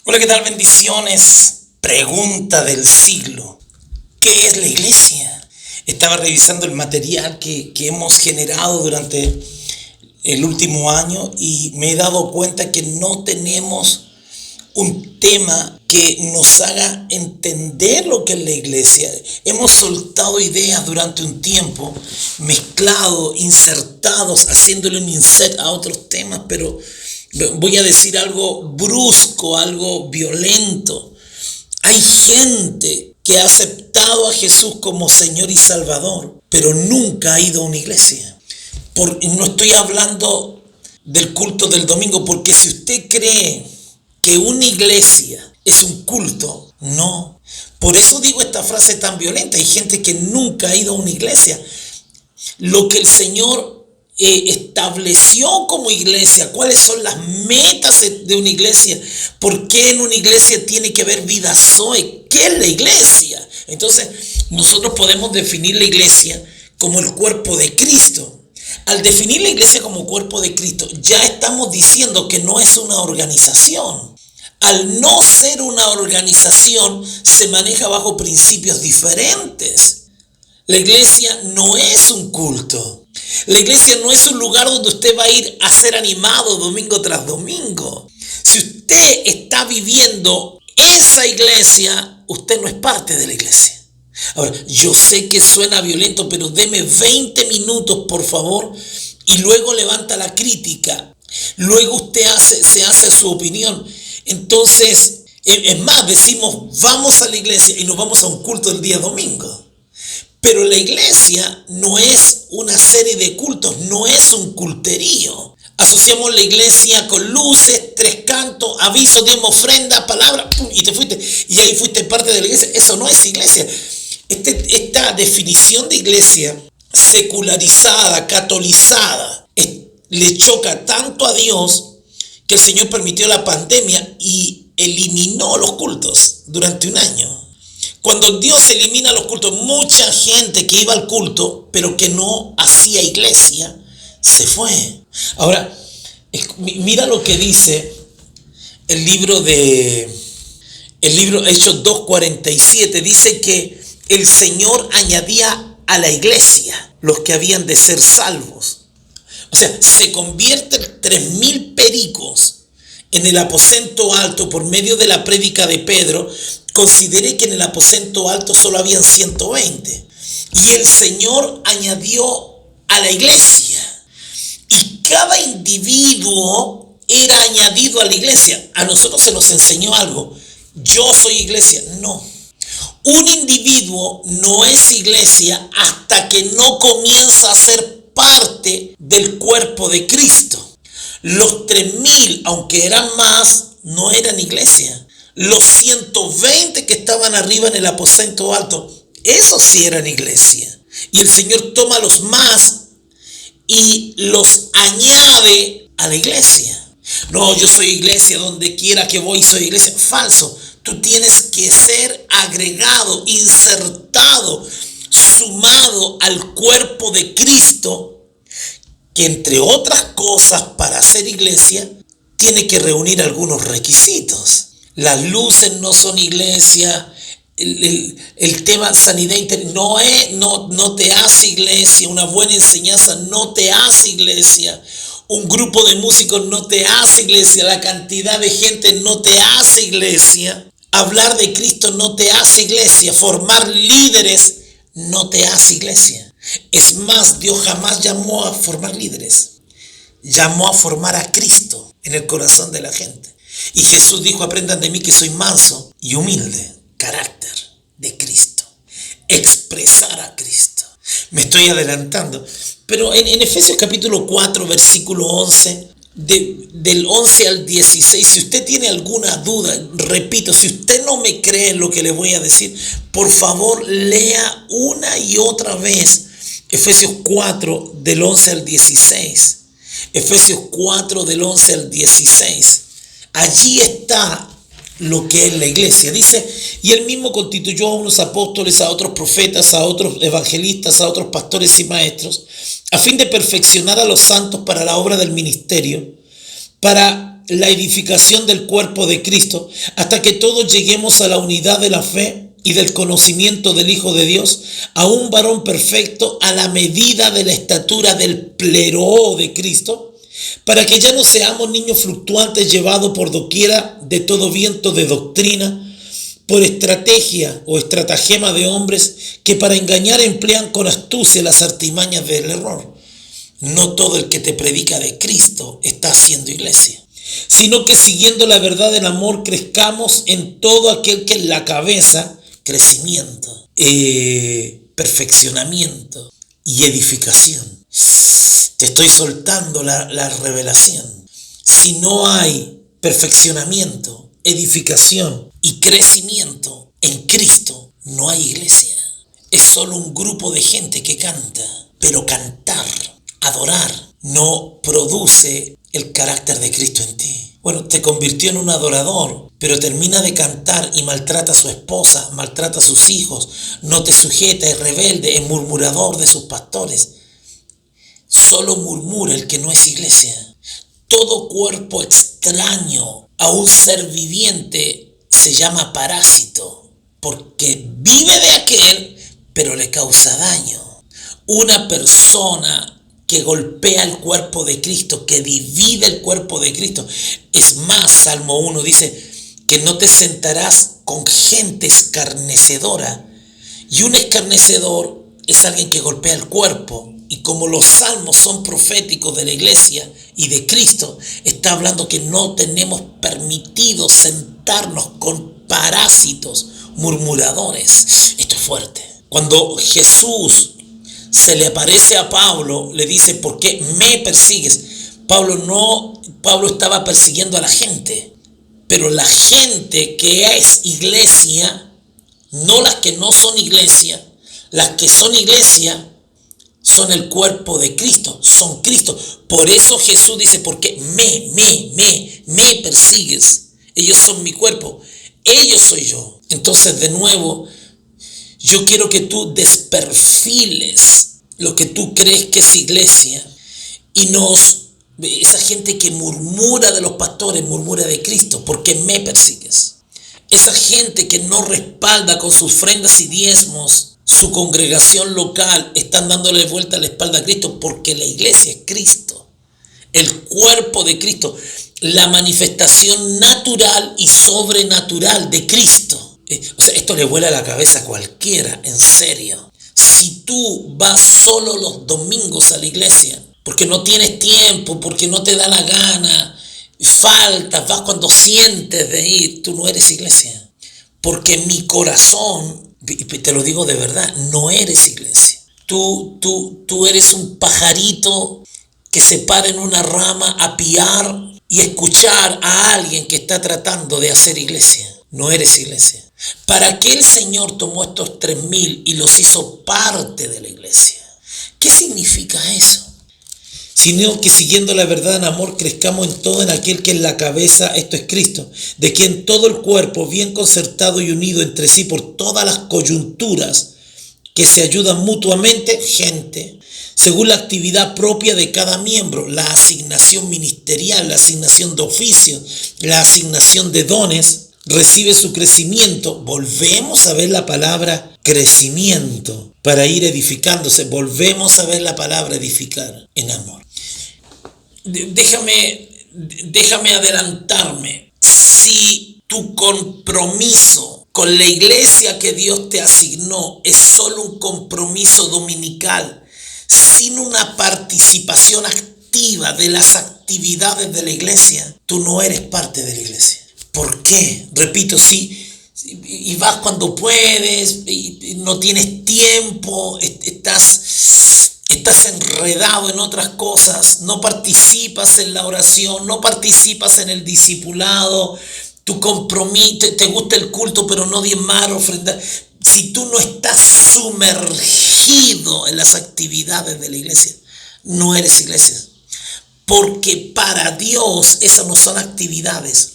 Hola, ¿qué tal? Bendiciones. Pregunta del siglo. ¿Qué es la iglesia? Estaba revisando el material que hemos generado durante el último año y me he dado cuenta que no tenemos un tema que nos haga entender lo que es la iglesia. Hemos soltado ideas durante un tiempo, mezclado, insertados, haciéndole un insert a otros temas, pero voy a decir algo brusco, algo violento. Hay gente que ha aceptado a Jesús como Señor y Salvador, pero nunca ha ido a una iglesia. No estoy hablando del culto del domingo, porque si usted cree que una iglesia es un culto, no. Por eso digo esta frase tan violenta. Hay gente que nunca ha ido a una iglesia. Lo que el Señor estableció como iglesia, cuáles son las metas de una iglesia, por qué en una iglesia tiene que haber vida Zoe, qué es la iglesia. Entonces nosotros podemos definir la iglesia como el cuerpo de Cristo. Al definir la iglesia como cuerpo de Cristo, ya estamos diciendo que no es una organización. Al no ser una organización, se maneja bajo principios diferentes. La iglesia no es un culto. La iglesia no es un lugar donde usted va a ir a ser animado domingo tras domingo. Si usted está viviendo esa iglesia, usted no es parte de la iglesia. Ahora, yo sé que suena violento, pero deme 20 minutos, por favor, y luego levanta la crítica. Luego usted se hace su opinión. Entonces, es más, decimos, vamos a la iglesia y nos vamos a un culto el día domingo. Pero la iglesia no es una serie de cultos, no es un culterío. Asociamos la iglesia con luces, tres cantos, aviso, demos ofrenda, palabra, pum, y te fuiste. Y ahí fuiste parte de la iglesia. Eso no es iglesia. Esta definición de iglesia secularizada, catolizada, le choca tanto a Dios que el Señor permitió la pandemia y eliminó los cultos durante un año. Cuando Dios elimina los cultos, mucha gente que iba al culto, pero que no hacía iglesia, se fue. Ahora, mira lo que dice el libro Hechos 2:47. Dice que el Señor añadía a la iglesia los que habían de ser salvos. O sea, se convierten 3,000 pericos en el aposento alto por medio de la prédica de Pedro. Consideré que en el aposento alto solo habían 120. Y el Señor añadió a la iglesia. Y cada individuo era añadido a la iglesia. A nosotros se nos enseñó algo. Yo soy iglesia. No. Un individuo no es iglesia hasta que no comienza a ser parte del cuerpo de Cristo. Los 3,000, aunque eran más, no eran iglesia. Los 120 que estaban arriba en el aposento alto, esos sí eran iglesia. Y el Señor toma los más y los añade a la iglesia. No, yo soy iglesia, donde quiera que voy soy iglesia. Falso. Tú tienes que ser agregado, insertado, sumado al cuerpo de Cristo, que entre otras cosas, para ser iglesia, tiene que reunir algunos requisitos. Las luces no son iglesia. El tema sanidad interior no te hace iglesia. Una buena enseñanza no te hace iglesia. Un grupo de músicos no te hace iglesia. La cantidad de gente no te hace iglesia. Hablar de Cristo no te hace iglesia. Formar líderes no te hace iglesia. Es más, Dios jamás llamó a formar líderes. Llamó a formar a Cristo en el corazón de la gente. Y Jesús dijo, aprendan de mí que soy manso y humilde. Carácter de Cristo. Expresar a Cristo. Me estoy adelantando. Pero en Efesios capítulo 4, versículo 11, del 11 al 16, si usted tiene alguna duda, repito, si usted no me cree en lo que le voy a decir, por favor lea una y otra vez Efesios 4, del 11 al 16. Efesios 4, del 11 al 16. Allí está lo que es la iglesia. Dice, y él mismo constituyó a unos apóstoles, a otros profetas, a otros evangelistas, a otros pastores y maestros, a fin de perfeccionar a los santos para la obra del ministerio, para la edificación del cuerpo de Cristo, hasta que todos lleguemos a la unidad de la fe y del conocimiento del Hijo de Dios, a un varón perfecto a la medida de la estatura del pleroo de Cristo, para que ya no seamos niños fluctuantes llevados por doquiera de todo viento de doctrina, por estrategia o estratagema de hombres que para engañar emplean con astucia las artimañas del error. No todo el que te predica de Cristo está haciendo iglesia, sino que siguiendo la verdad del amor crezcamos en todo aquel que es la cabeza, crecimiento, perfeccionamiento y edificación. Te estoy soltando la revelación. Si no hay perfeccionamiento, edificación y crecimiento en Cristo, no hay iglesia. Es solo un grupo de gente que canta, pero cantar, adorar, no produce el carácter de Cristo en ti. Bueno, te convirtió en un adorador, pero termina de cantar y maltrata a su esposa, maltrata a sus hijos, no te sujeta, es rebelde, es murmurador de sus pastores. Solo murmura el que no es iglesia. Todo cuerpo extraño a un ser viviente se llama parásito, porque vive de aquel, pero le causa daño. Una persona que golpea el cuerpo de Cristo, que divide el cuerpo de Cristo. Es más, Salmo 1 dice que no te sentarás con gente escarnecedora. Y un escarnecedor es alguien que golpea el cuerpo. Y como los salmos son proféticos de la iglesia y de Cristo, está hablando que no tenemos permitido sentarnos con parásitos, murmuradores. Esto es fuerte. Cuando Jesús se le aparece a Pablo, le dice: ¿por qué me persigues? Pablo estaba persiguiendo a la gente, pero la gente que es iglesia, no las que no son iglesia, las que son iglesia son el cuerpo de Cristo, son Cristo. Por eso Jesús dice: ¿por qué me persigues? Ellos son mi cuerpo, ellos soy yo. Entonces, de nuevo, yo quiero que tú desperfiles lo que tú crees que es iglesia y esa gente que murmura de los pastores, murmura de Cristo. ¿Por qué me persigues? Esa gente que no respalda con sus ofrendas y diezmos su congregación local, están dándole vuelta a la espalda a Cristo, porque la iglesia es Cristo, el cuerpo de Cristo, la manifestación natural y sobrenatural de Cristo. Esto le vuela la cabeza a cualquiera, en serio. Si tú vas solo los domingos a la iglesia, porque no tienes tiempo, porque no te da la gana, faltas, vas cuando sientes de ir, tú no eres iglesia. Porque mi corazón, te lo digo de verdad, no eres iglesia. Tú eres un pajarito que se para en una rama a piar y escuchar a alguien que está tratando de hacer iglesia. No eres iglesia. ¿Para qué el Señor tomó estos 3,000 y los hizo parte de la iglesia? ¿Qué significa eso? Sino que siguiendo la verdad en amor crezcamos en todo en aquel que es la cabeza, esto es Cristo, de quien todo el cuerpo, bien concertado y unido entre sí por todas las coyunturas que se ayudan mutuamente, gente, según la actividad propia de cada miembro, la asignación ministerial, la asignación de oficio, la asignación de dones, recibe su crecimiento. Volvemos a ver la palabra crecimiento para ir edificándose. Volvemos a ver la palabra edificar en amor. Déjame adelantarme. Si tu compromiso con la iglesia que Dios te asignó es solo un compromiso dominical, sin una participación activa de las actividades de la iglesia, tú no eres parte de la iglesia. ¿Por qué? Repito, y vas cuando puedes, y no tienes tiempo, estás enredado en otras cosas, no participas en la oración, no participas en el discipulado, tu compromiso, te gusta el culto, pero no diezmar, ofrendar. Si tú no estás sumergido en las actividades de la iglesia, no eres iglesia. Porque para Dios esas no son actividades.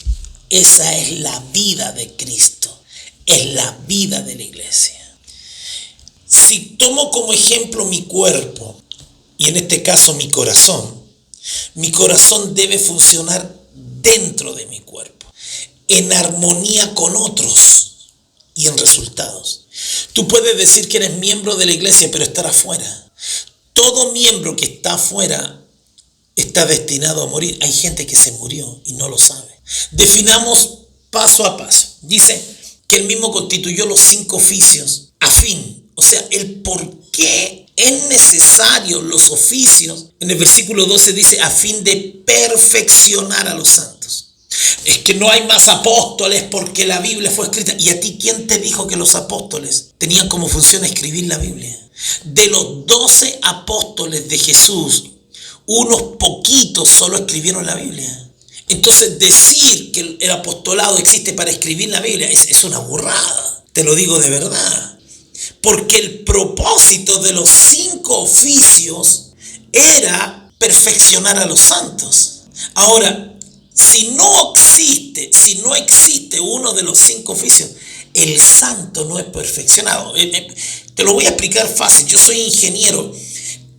Esa es la vida de Cristo, es la vida de la iglesia. Si tomo como ejemplo mi cuerpo, y en este caso mi corazón debe funcionar dentro de mi cuerpo, en armonía con otros y en resultados. Tú puedes decir que eres miembro de la iglesia, pero estar afuera. Todo miembro que está afuera está destinado a morir. Hay gente que se murió y no lo sabe. Definamos paso a paso. Dice que él mismo constituyó los 5 oficios a fin. O sea, el por qué es necesario los oficios. En el versículo 12 dice, a fin de perfeccionar a los santos. Es que no hay más apóstoles porque la Biblia fue escrita. ¿Y a ti quién te dijo que los apóstoles tenían como función escribir la Biblia? De los 12 apóstoles de Jesús, unos poquitos solo escribieron la Biblia. Entonces decir que el apostolado existe para escribir la Biblia es una burrada. Te lo digo de verdad. Porque el propósito de los 5 oficios era perfeccionar a los santos. Ahora, si no existe uno de los 5 oficios, el santo no es perfeccionado. Te lo voy a explicar fácil. Yo soy ingeniero.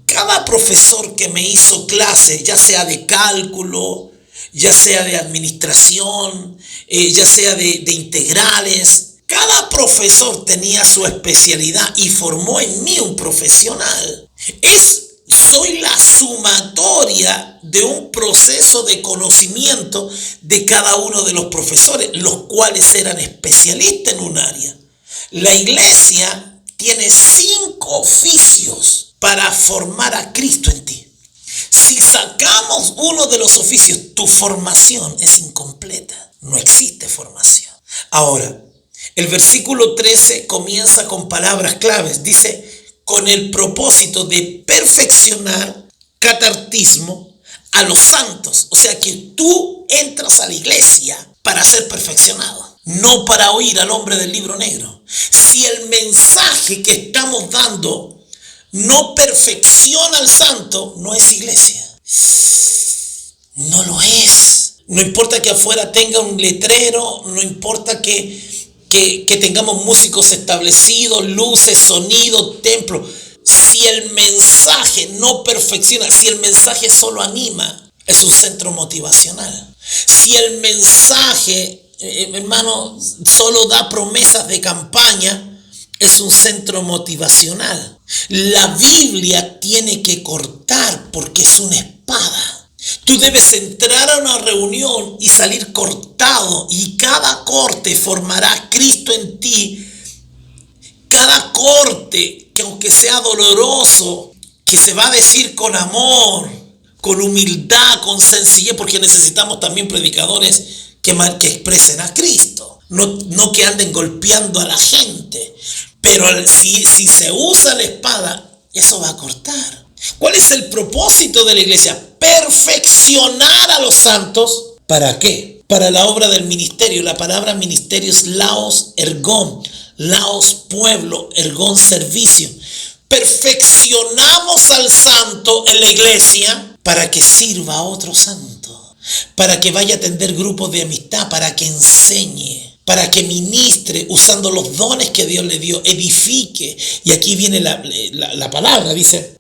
Cada profesor que me hizo clase, ya sea de cálculo, ya sea de administración, ya sea de integrales, cada profesor tenía su especialidad y formó en mí un profesional. Soy la sumatoria de un proceso de conocimiento de cada uno de los profesores, los cuales eran especialistas en un área. La iglesia tiene 5 oficios para formar a Cristo en ti. Si sacamos uno de los oficios, tu formación es incompleta. No existe formación. Ahora, el versículo 13 comienza con palabras claves. Dice, con el propósito de perfeccionar, catartismo, a los santos. O sea que tú entras a la iglesia para ser perfeccionado, no para oír al hombre del libro negro. Si el mensaje que estamos dando no perfecciona al santo, no es iglesia. No lo es. No importa que afuera tenga un letrero, no importa que tengamos músicos establecidos, luces, sonido, templo. Si el mensaje no perfecciona, si el mensaje solo anima, es un centro motivacional. Si el mensaje, hermano, solo da promesas de campaña, es un centro motivacional. La Biblia tiene que cortar porque es una espada. Tú debes entrar a una reunión y salir cortado, y cada corte formará a Cristo en ti. Cada corte, que aunque sea doloroso, que se va a decir con amor, con humildad, con sencillez, porque necesitamos también predicadores que expresen a Cristo, no que anden golpeando a la gente. Pero si se usa la espada, eso va a cortar. ¿Cuál es el propósito de la iglesia? Perfeccionar a los santos. ¿Para qué? Para la obra del ministerio. La palabra ministerio es laos, ergón. Laos, pueblo, ergón, servicio. Perfeccionamos al santo en la iglesia para que sirva a otro santo, para que vaya a atender grupos de amistad, para que enseñe, para que ministre usando los dones que Dios le dio, edifique. Y aquí viene la palabra, dice,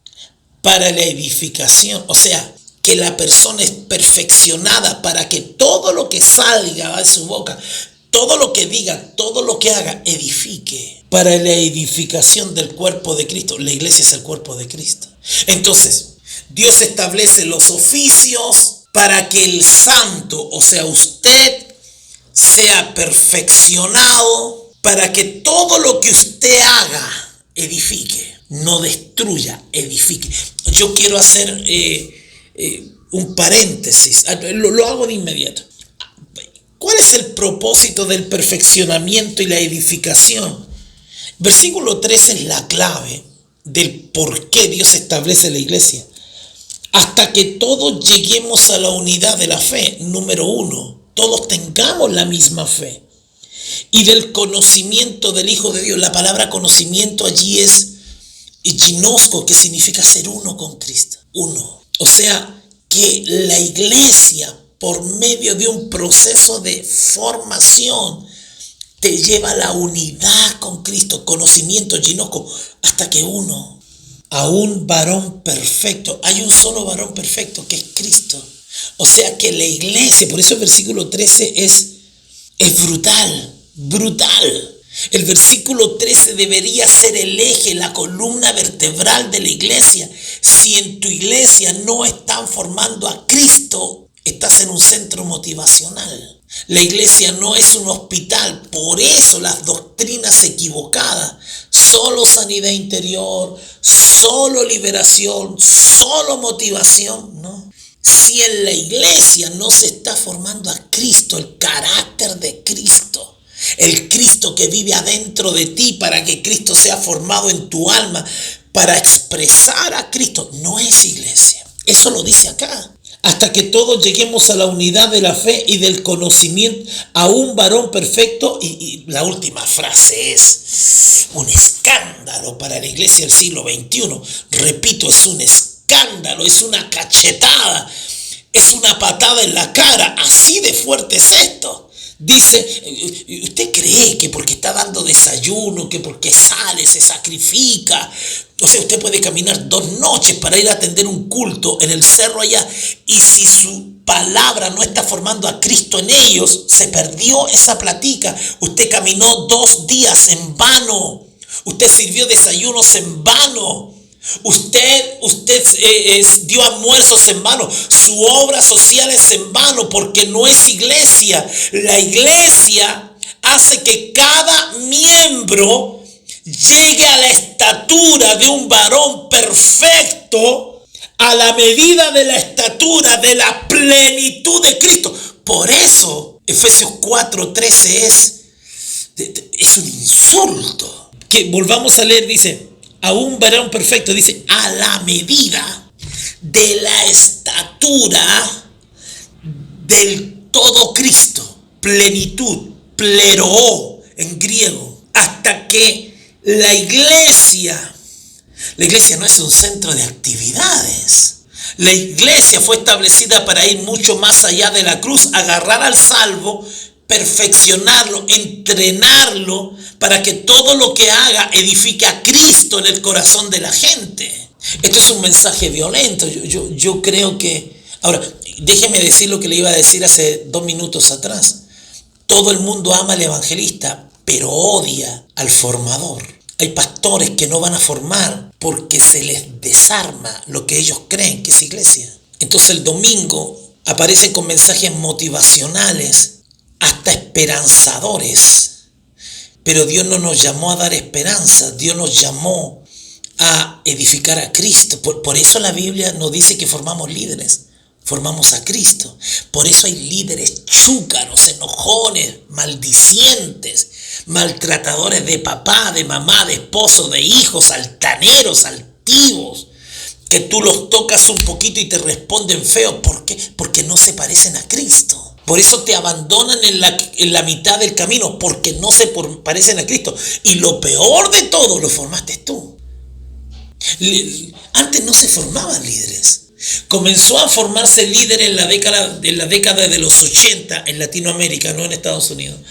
para la edificación. O sea, que la persona es perfeccionada para que todo lo que salga de su boca, todo lo que diga, todo lo que haga, edifique. Para la edificación del cuerpo de Cristo. La iglesia es el cuerpo de Cristo. Entonces, Dios establece los oficios para que el santo, o sea, usted, sea perfeccionado, para que todo lo que usted haga, edifique. No destruya, edifique. Yo quiero hacer un paréntesis. Lo hago de inmediato. ¿Cuál es el propósito del perfeccionamiento y la edificación? Versículo 13 es la clave del por qué Dios establece la iglesia. Hasta que todos lleguemos a la unidad de la fe. Número 1, todos tengamos la misma fe. Y del conocimiento del Hijo de Dios. La palabra conocimiento allí es ginosco, que significa ser uno con Cristo. Uno. O sea, que la iglesia, por medio de un proceso de formación, te lleva a la unidad con Cristo, conocimiento, ginosco, hasta que uno, a un varón perfecto. Hay un solo varón perfecto, que es Cristo. O sea que la iglesia, por eso el versículo 13 es brutal, brutal. El versículo 13 debería ser el eje, la columna vertebral de la iglesia. Si en tu iglesia no están formando a Cristo, estás en un centro motivacional. La iglesia no es un hospital, por eso las doctrinas equivocadas, solo sanidad interior, solo liberación, solo motivación, ¿no? Si en la iglesia no se está formando a Cristo, el carácter de Cristo, el Cristo que vive adentro de ti para que Cristo sea formado en tu alma, para expresar a Cristo, no es iglesia. Eso lo dice acá. Hasta que todos lleguemos a la unidad de la fe y del conocimiento, a un varón perfecto. Y la última frase es un escándalo para la iglesia del siglo XXI. Repito, es un escándalo, es una cachetada, es una patada en la cara. Así de fuerte es esto. Dice, ¿usted cree que porque está dando desayuno, que porque sale, se sacrifica? O sea, usted puede caminar 2 noches para ir a atender un culto en el cerro allá, y si su palabra no está formando a Cristo en ellos, se perdió esa platica. Usted caminó 2 días en vano. Usted sirvió desayunos en vano. Usted dio almuerzos en vano. Su obra social es en vano porque no es iglesia. La iglesia hace que cada miembro llegue a la estatura de un varón perfecto, a la medida de la estatura de la plenitud de Cristo. Por eso Efesios 4:13 es un insulto. Que volvamos a leer, dice, a un varón perfecto, dice, a la medida de la estatura del todo Cristo, plenitud, pleroo en griego, hasta que la iglesia no es un centro de actividades. La iglesia fue establecida para ir mucho más allá de la cruz, agarrar al salvo, perfeccionarlo, entrenarlo para que todo lo que haga edifique a Cristo en el corazón de la gente. Esto es un mensaje violento. Yo creo que... Ahora, déjeme decir lo que le iba a decir hace 2 minutos atrás. Todo el mundo ama al evangelista, pero odia al formador. Hay pastores que no van a formar porque se les desarma lo que ellos creen que es iglesia. Entonces el domingo aparecen con mensajes motivacionales, hasta esperanzadores. Pero Dios no nos llamó a dar esperanza, Dios nos llamó a edificar a Cristo. Por eso la Biblia nos dice que formamos líderes, formamos a Cristo. Por eso hay líderes chúcaros, enojones, maldicientes, maltratadores de papá, de mamá, de esposo, de hijos, altaneros, altivos, que tú los tocas un poquito y te responden feo. ¿Por qué? Porque no se parecen a Cristo. Por eso te abandonan en la mitad del camino, porque no se parecen a Cristo. Y lo peor de todo, lo formaste tú. Antes no se formaban líderes. Comenzó a formarse líder en la década de los 80 en Latinoamérica, no en Estados Unidos,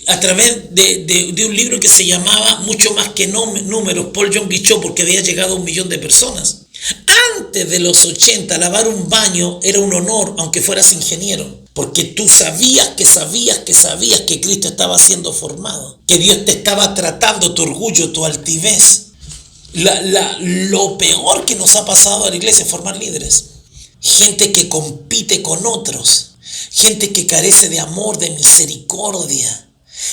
a través de un libro que se llamaba Mucho más que números, Paul Yong Gi Cho, porque había llegado a 1 millón de personas. Antes de los 80, lavar un baño era un honor, aunque fueras ingeniero, porque tú sabías que Cristo estaba siendo formado, que Dios te estaba tratando, tu orgullo, tu altivez. Lo peor que nos ha pasado a la iglesia es formar líderes. Gente que compite con otros, gente que carece de amor, de misericordia,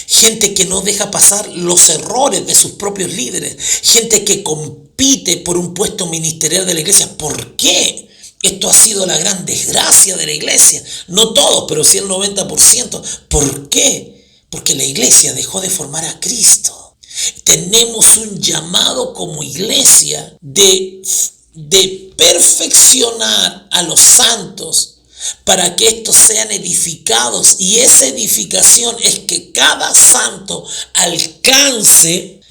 gente que no deja pasar los errores de sus propios líderes, gente que compite por un puesto ministerial de la iglesia. ¿Por qué? Esto ha sido la gran desgracia de la iglesia. No todos, pero sí el 90%. ¿Por qué? Porque la iglesia dejó de formar a Cristo. Tenemos un llamado como iglesia de perfeccionar a los santos para que estos sean edificados, y esa edificación es que cada santo alcance,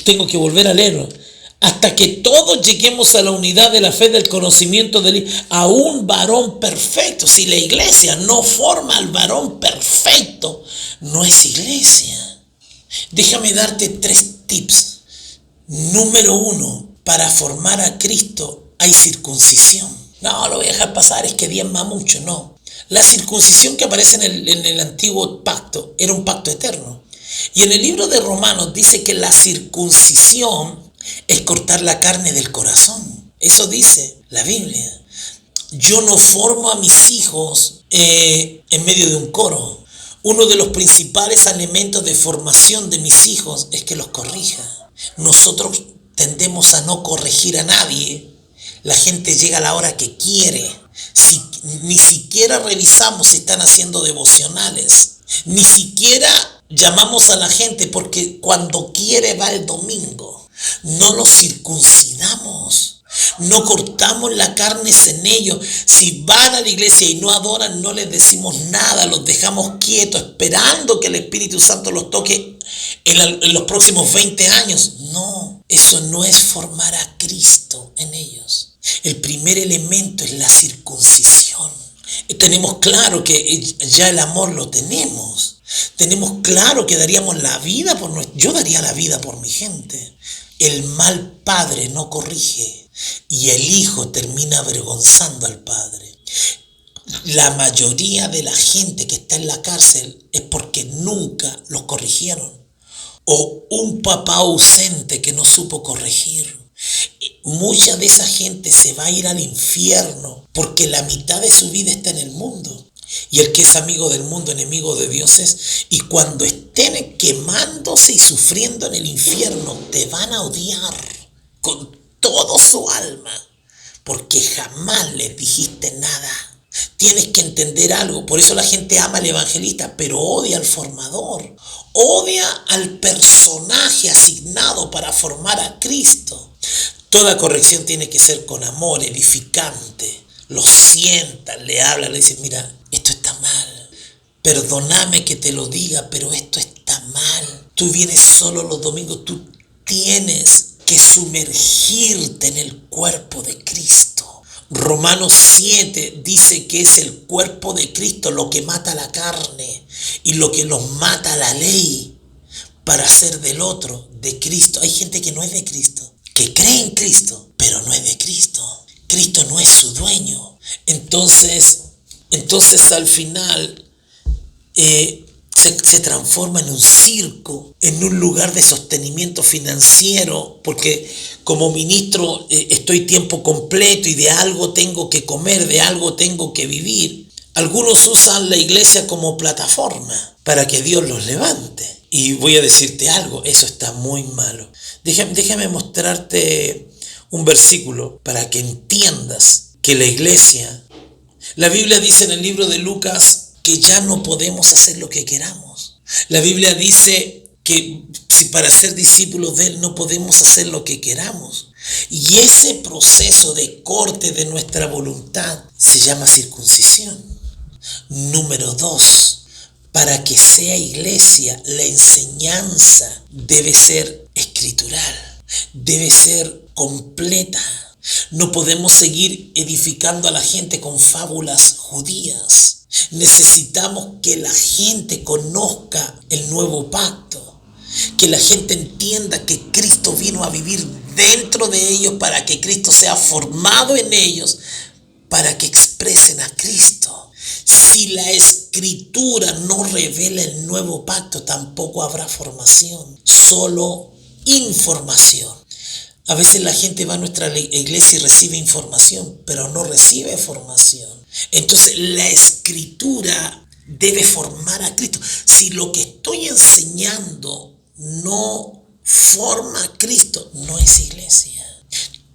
tengo que volver a leerlo, hasta que todos lleguemos a la unidad de la fe, del conocimiento a un varón perfecto. Si la iglesia no forma al varón perfecto, no es iglesia. Déjame darte 3 tips. Número 1, para formar a Cristo hay circuncisión. No, lo voy a dejar pasar, es que diezma mucho. No. La circuncisión que aparece en el antiguo pacto era un pacto eterno. Y en el libro de Romanos dice que la circuncisión es cortar la carne del corazón. Eso dice la Biblia. Yo no formo a mis hijos en medio de un coro. Uno de los principales elementos de formación de mis hijos es que los corrija. Nosotros tendemos a no corregir a nadie. La gente llega a la hora que quiere. Ni siquiera revisamos si están haciendo devocionales. Ni siquiera llamamos a la gente porque cuando quiere va el domingo. No los circuncidamos. No cortamos la carne en ellos. Si van a la iglesia y no adoran, no les decimos nada, los dejamos quietos, esperando que el Espíritu Santo los toque en los próximos 20 años. No, eso no es formar a Cristo en ellos. El primer elemento es la circuncisión. Tenemos claro que ya el amor lo tenemos. Tenemos claro que daríamos la vida yo daría la vida por mi gente. El mal padre no corrige. Y el hijo termina avergonzando al padre. La mayoría de la gente que está en la cárcel es porque nunca los corrigieron. O un papá ausente que no supo corregir. Mucha de esa gente se va a ir al infierno porque la mitad de su vida está en el mundo. Y el que es amigo del mundo, enemigo de Dios es. Y cuando estén quemándose y sufriendo en el infierno, te van a odiar con todo su alma, porque jamás les dijiste nada. Tienes que entender algo. Por eso la gente ama al evangelista, pero odia al formador, odia al personaje asignado para formar a Cristo. Toda corrección tiene que ser con amor, edificante. Lo sientan, le hablan, le dicen, mira, esto está mal, perdóname que te lo diga, pero esto está mal. Tú vienes solo los domingos, tú tienes que sumergirte en el cuerpo de Cristo. Romanos 7 dice que es el cuerpo de Cristo lo que mata la carne y lo que nos mata la ley para hacer del otro de Cristo. Hay gente que no es de Cristo, que cree en Cristo, pero no es de Cristo. Cristo no es su dueño. Entonces al final se transforma en un circo, en un lugar de sostenimiento financiero, porque como ministro estoy tiempo completo y de algo tengo que comer, de algo tengo que vivir. Algunos usan la iglesia como plataforma para que Dios los levante. Y voy a decirte algo, eso está muy malo. Déjame mostrarte un versículo para que entiendas que la Biblia dice en el libro de Lucas que ya no podemos hacer lo que queramos. La Biblia dice que si para ser discípulos de Él no podemos hacer lo que queramos. Y ese proceso de corte de nuestra voluntad se llama circuncisión. Número 2, para que sea iglesia, la enseñanza debe ser escritural, debe ser completa. No podemos seguir edificando a la gente con fábulas judías. Necesitamos que la gente conozca el nuevo pacto, que la gente entienda que Cristo vino a vivir dentro de ellos para que Cristo sea formado en ellos, para que expresen a Cristo. Si la Escritura no revela el nuevo pacto, tampoco habrá formación, solo información. A veces la gente va a nuestra iglesia y recibe información, pero no recibe formación. Entonces la Escritura debe formar a Cristo. Si lo que estoy enseñando no forma a Cristo, no es iglesia.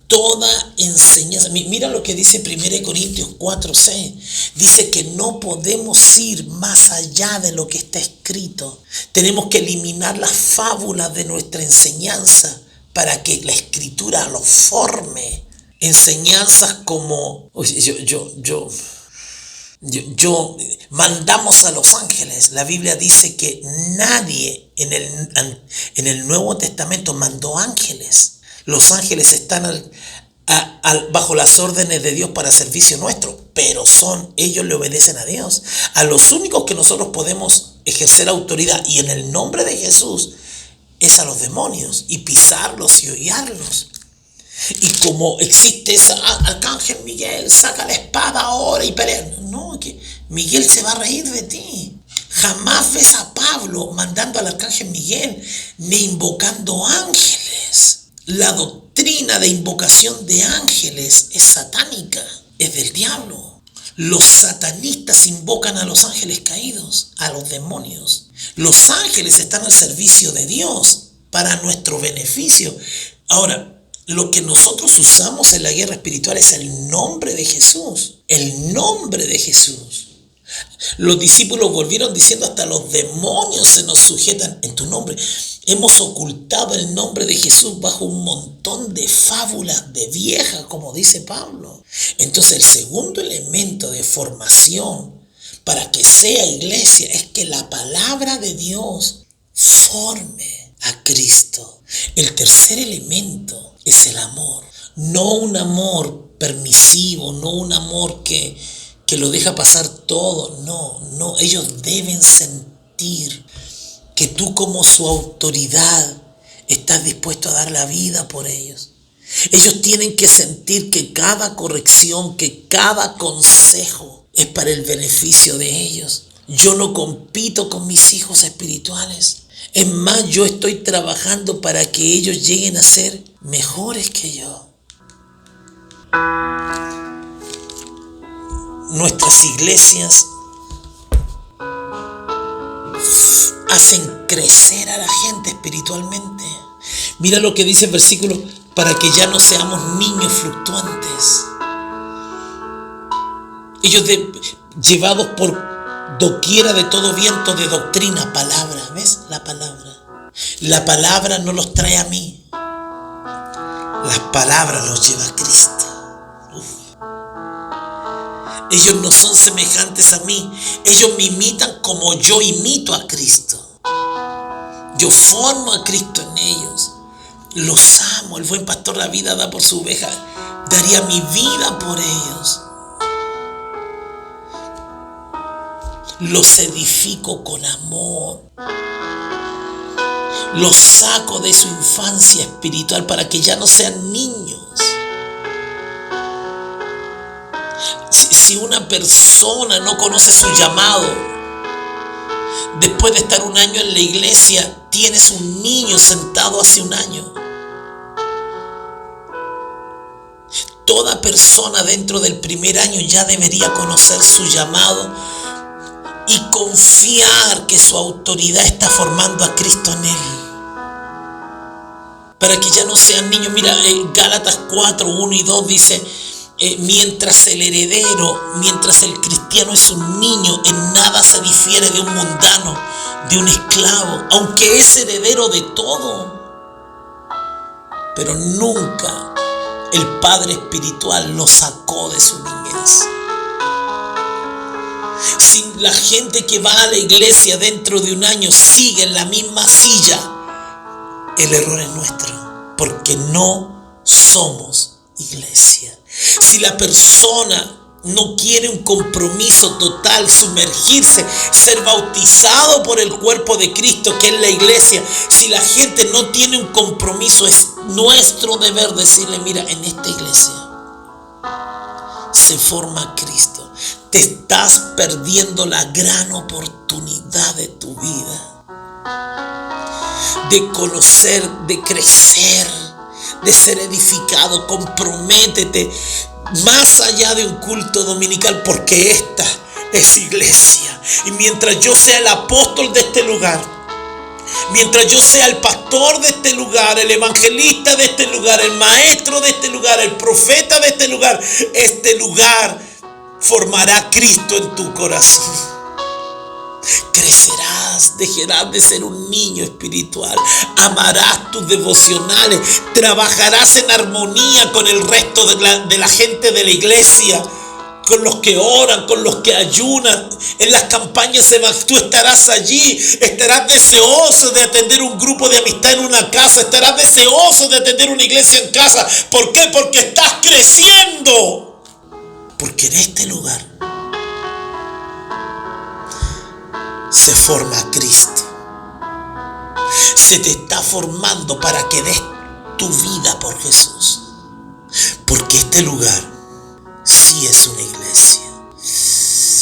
Toda enseñanza, mira lo que dice 1 Corintios 4:6, dice que no podemos ir más allá de lo que está escrito. Tenemos que eliminar las fábulas de nuestra enseñanza para que la Escritura lo forme. Enseñanzas como mandamos a los ángeles. La Biblia dice que nadie en el Nuevo Testamento mandó ángeles. Los ángeles están bajo las órdenes de Dios para servicio nuestro, pero ellos le obedecen a Dios. A los únicos que nosotros podemos ejercer autoridad y en el nombre de Jesús es a los demonios y pisarlos y hollarlos. Y como existe esa, Arcángel Miguel, saca la espada ahora y pelea. No, que Miguel se va a reír de ti. Jamás ves a Pablo mandando al Arcángel Miguel ni invocando ángeles. La doctrina de invocación de ángeles es satánica, es del diablo. Los satanistas invocan a los ángeles caídos, a los demonios. Los ángeles están al servicio de Dios para nuestro beneficio. Ahora, lo que nosotros usamos en la guerra espiritual es el nombre de Jesús. El nombre de Jesús. Los discípulos volvieron diciendo: hasta los demonios se nos sujetan en tu nombre. Hemos ocultado el nombre de Jesús bajo un montón de fábulas de viejas, como dice Pablo. Entonces, el segundo elemento de formación para que sea iglesia es que la palabra de Dios forme a Cristo. El tercer elemento es el amor. No un amor permisivo, no un amor que lo deja pasar todo. No, ellos deben sentir que tú, como su autoridad, estás dispuesto a dar la vida por ellos. Ellos tienen que sentir que cada corrección, que cada consejo es para el beneficio de ellos. Yo no compito con mis hijos espirituales. Es más, yo estoy trabajando para que ellos lleguen a ser mejores que yo. Nuestras iglesias hacen crecer a la gente espiritualmente. Mira lo que dice el versículo: para que ya no seamos niños fluctuantes. Ellos llevados por doquiera de todo viento de doctrina, palabra. ¿Ves? La palabra. La palabra no los trae a mí. La palabra los lleva a Cristo. Ellos no son semejantes a mí. Ellos me imitan como yo imito a Cristo. Yo formo a Cristo en ellos. Los amo. El buen pastor la vida da por su oveja. Daría mi vida por ellos. Los edifico con amor. Los saco de su infancia espiritual para que ya no sean niños. Si una persona no conoce su llamado, después de estar un año en la iglesia, tienes un niño sentado hace un año. Toda persona dentro del primer año ya debería conocer su llamado y confiar que su autoridad está formando a Cristo en él. Para que ya no sean niños. Mira, Gálatas 4, 1 y 2 dice: mientras el cristiano es un niño, en nada se difiere de un mundano, de un esclavo, aunque es heredero de todo. Pero nunca el Padre espiritual lo sacó de su niñez. Si la gente que va a la iglesia dentro de un año sigue en la misma silla, el error es nuestro, porque no somos iglesia. Si la persona no quiere un compromiso total, sumergirse, ser bautizado por el cuerpo de Cristo, que es la iglesia, si la gente no tiene un compromiso, es nuestro deber decirle: mira, en esta iglesia se forma Cristo. Te estás perdiendo la gran oportunidad de tu vida, de conocer, de crecer, de ser edificado. Comprométete más allá de un culto dominical, porque esta es iglesia. Y mientras yo sea el apóstol de este lugar, mientras yo sea el pastor de este lugar, el evangelista de este lugar, el maestro de este lugar, el profeta de este lugar formará a Cristo en tu corazón. Crecerás, dejarás de ser un niño espiritual, amarás tus devocionales, trabajarás en armonía con el resto de la gente de la iglesia, con los que oran, con los que ayunan. En las campañas tú estarás allí, estarás deseoso de atender un grupo de amistad en una casa, estarás deseoso de atender una iglesia en casa. ¿Por qué? Porque estás creciendo. Porque en este lugar se forma a Cristo. Se te está formando para que des tu vida por Jesús. porque este lugar sí es una iglesia.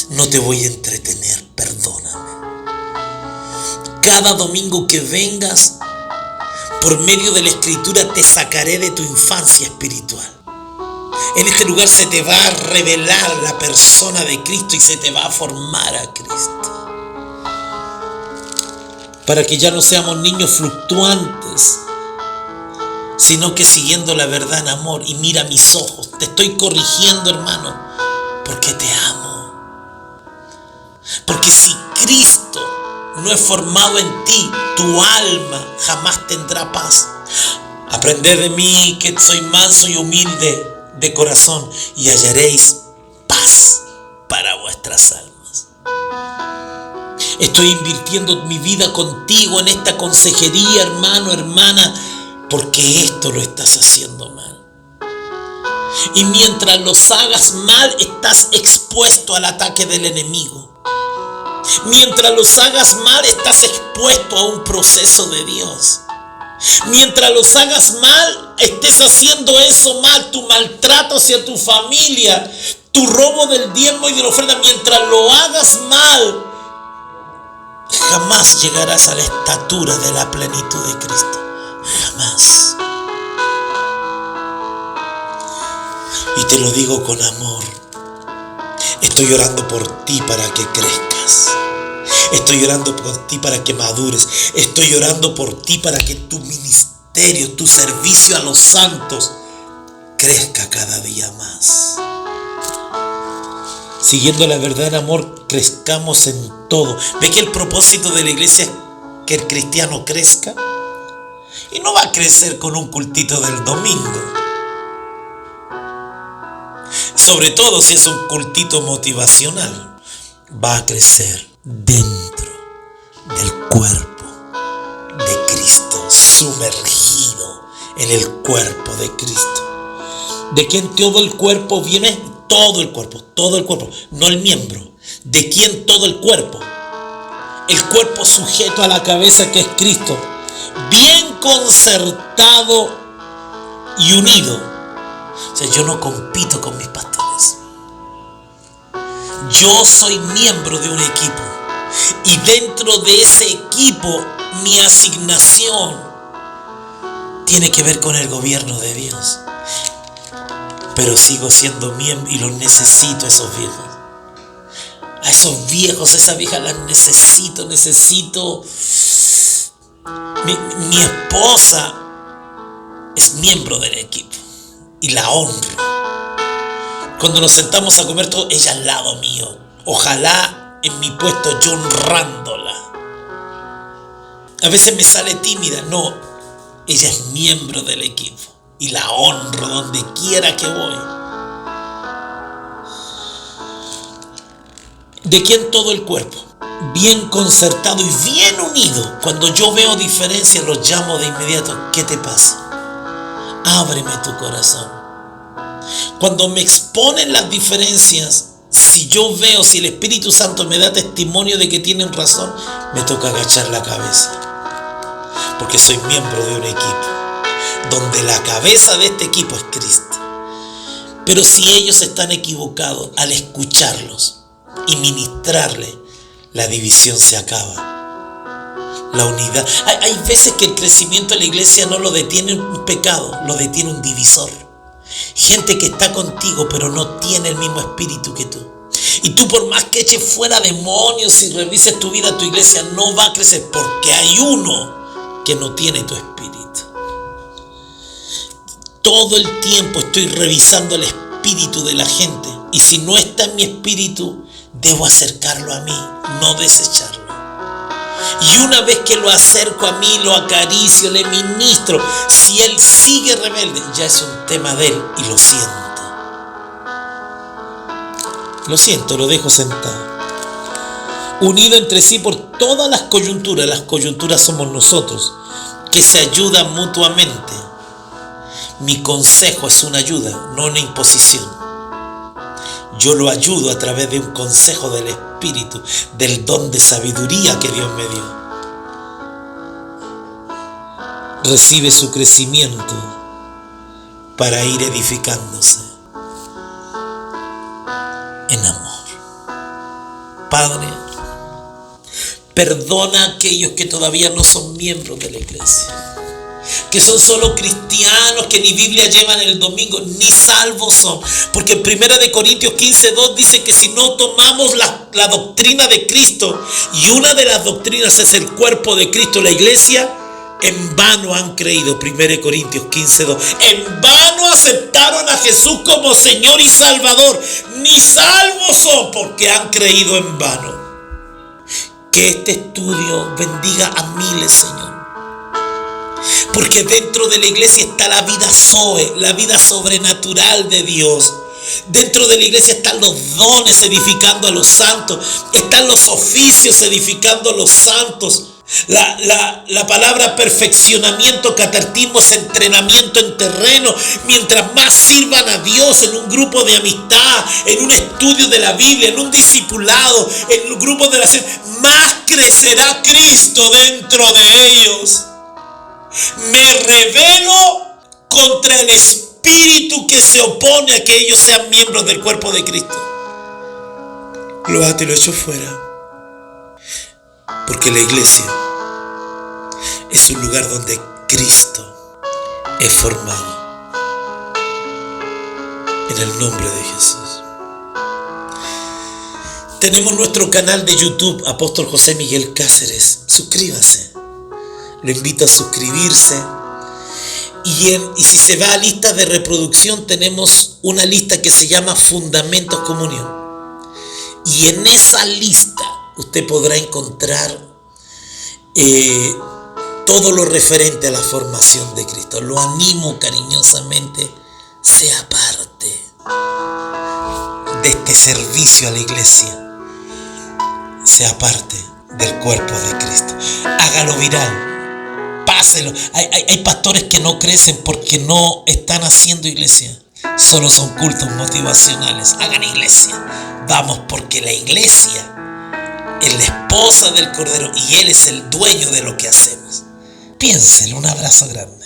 No te voy a entretener, perdóname. Cada domingo que vengas, por medio de la Escritura te sacaré de tu infancia espiritual. En este lugar se te va a revelar la persona de Cristo y se te va a formar a Cristo. Para que ya no seamos niños fluctuantes, sino que siguiendo la verdad en amor. Y mira mis ojos, te estoy corrigiendo, hermano, porque te amo. Porque si Cristo no es formado en ti, tu alma jamás tendrá paz. Aprended de mí, que soy manso y humilde de corazón, y hallaréis paz para vuestras almas. Estoy invirtiendo mi vida contigo en esta consejería, hermano, hermana, porque esto lo estás haciendo mal. Y mientras los hagas mal, estás expuesto al ataque del enemigo. Mientras los hagas mal, estás expuesto a un proceso de Dios. Mientras los hagas mal, estés haciendo eso mal, tu maltrato hacia tu familia, tu robo del diezmo y de la ofrenda, mientras lo hagas mal, jamás llegarás a la estatura de la plenitud de Cristo. Jamás. Y te lo digo con amor. Estoy orando por ti para que crezcas. Estoy orando por ti para que madures. Estoy orando por ti para que tu ministerio, tu servicio a los santos crezca cada día más. Siguiendo la verdad en amor, crezcamos en todo. ¿Ve que el propósito de la iglesia es que el cristiano crezca? Y no va a crecer con un cultito del domingo. Sobre todo si es un cultito motivacional. Va a crecer dentro del cuerpo de Cristo, sumergido en el cuerpo de Cristo. De quien todo el cuerpo viene, todo el cuerpo, no el miembro. De quien todo el cuerpo sujeto a la cabeza que es Cristo, bien concertado y unido. O sea, yo no compito con mis pastores. Yo soy miembro de un equipo. Y dentro de ese equipo, mi asignación tiene que ver con el gobierno de Dios. Pero sigo siendo miembro y los necesito, esos viejos. A esos viejos, a esa vieja las necesito. Mi esposa es miembro del equipo y la honro. Cuando nos sentamos a comer todo, ella al lado mío. Ojalá en mi puesto yo honrándola. A veces me sale tímida. No, ella es miembro del equipo y la honro donde quiera que voy. De quien todo el cuerpo, bien concertado y bien unido. Cuando yo veo diferencias, los llamo de inmediato. ¿Qué te pasa? Ábreme tu corazón. Cuando me exponen las diferencias, si el Espíritu Santo me da testimonio de que tienen razón, me toca agachar la cabeza. Porque soy miembro de un equipo, donde la cabeza de este equipo es Cristo. Pero si ellos están equivocados, al escucharlos y ministrarle, la división se acaba. La unidad. Hay veces que el crecimiento de la iglesia no lo detiene un pecado, lo detiene un divisor. Gente que está contigo pero no tiene el mismo espíritu que tú. Y tú, por más que eches fuera demonios y revises tu vida, tu iglesia no va a crecer, porque hay uno que no tiene tu espíritu. Todo el tiempo estoy revisando el espíritu de la gente, y si no está en mi espíritu, debo acercarlo a mí, no desecharlo. Y una vez que lo acerco a mí, lo acaricio, le ministro, si él sigue rebelde, ya es un tema de él y lo siento. Lo dejo sentado. Unido entre sí por todas las coyunturas somos nosotros, que se ayudan mutuamente. Mi consejo es una ayuda, no una imposición. Yo lo ayudo a través de un consejo del Espíritu, del don de sabiduría que Dios me dio. Recibe su crecimiento para ir edificándose en amor. Padre, perdona a aquellos que todavía no son miembros de la iglesia, que son solo cristianos, que ni Biblia llevan el domingo, ni salvos son. Porque en 1 Corintios 15:2 dice que si no tomamos la doctrina de Cristo, y una de las doctrinas es el cuerpo de Cristo, la iglesia, en vano han creído. 1 Corintios 15:2. En vano aceptaron a Jesús como Señor y Salvador, ni salvos son porque han creído en vano. Que este estudio bendiga a miles, Señor. Porque dentro de la iglesia está la vida Zoe, la vida sobrenatural de Dios. Dentro de la iglesia están los dones edificando a los santos. Están los oficios edificando a los santos. La palabra perfeccionamiento, catecismo, es entrenamiento en terreno. Mientras más sirvan a Dios en un grupo de amistad, en un estudio de la Biblia, en un discipulado, en un grupo de oración, más crecerá Cristo dentro de ellos. Me rebelo contra el espíritu que se opone a que ellos sean miembros del cuerpo de Cristo. Lo ato y lo echo fuera. Porque la iglesia es un lugar donde Cristo es formado. En el nombre de Jesús. Tenemos nuestro canal de YouTube, Apóstol José Miguel Cáceres. Suscríbase. Lo invito a suscribirse. Y si se va a lista de reproducción, tenemos una lista que se llama Fundamentos Comunión. Y en esa lista usted podrá encontrar todo lo referente a la formación de Cristo. Lo animo cariñosamente, sea parte de este servicio a la iglesia. Sea parte del cuerpo de Cristo. Hágalo viral. Páselo. Hay pastores que no crecen porque no están haciendo iglesia. Solo son cultos motivacionales. Hagan iglesia. Vamos, porque la iglesia es la esposa del Cordero y Él es el dueño de lo que hacemos. Piénselo. Un abrazo grande.